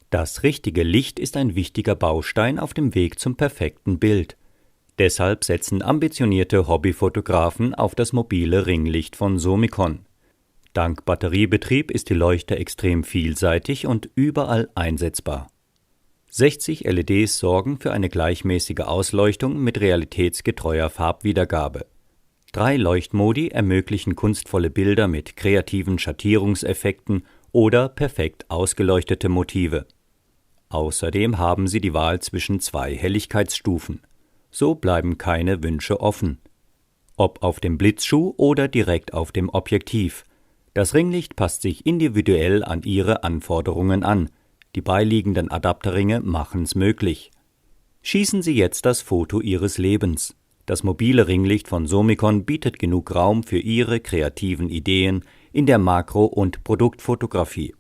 Das richtige Licht ist ein wichtiger Baustein auf dem Weg zum perfekten Bild. Deshalb setzen ambitionierte Hobbyfotografen auf das mobile Ringlicht von Somicon. Dank Batteriebetrieb ist die Leuchte extrem vielseitig und überall einsetzbar. 60 LEDs sorgen für eine gleichmäßige Ausleuchtung mit realitätsgetreuer Farbwiedergabe. 3 Leuchtmodi ermöglichen kunstvolle Bilder mit kreativen Schattierungseffekten oder perfekt ausgeleuchtete Motive. Außerdem haben Sie die Wahl zwischen 2 Helligkeitsstufen. So bleiben keine Wünsche offen. Ob auf dem Blitzschuh oder direkt auf dem Objektiv. Das Ringlicht passt sich individuell an Ihre Anforderungen an. Die beiliegenden Adapterringe machen's möglich. Schießen Sie jetzt das Foto Ihres Lebens. Das mobile Ringlicht von Somicon bietet genug Raum für Ihre kreativen Ideen in der Makro- und Produktfotografie.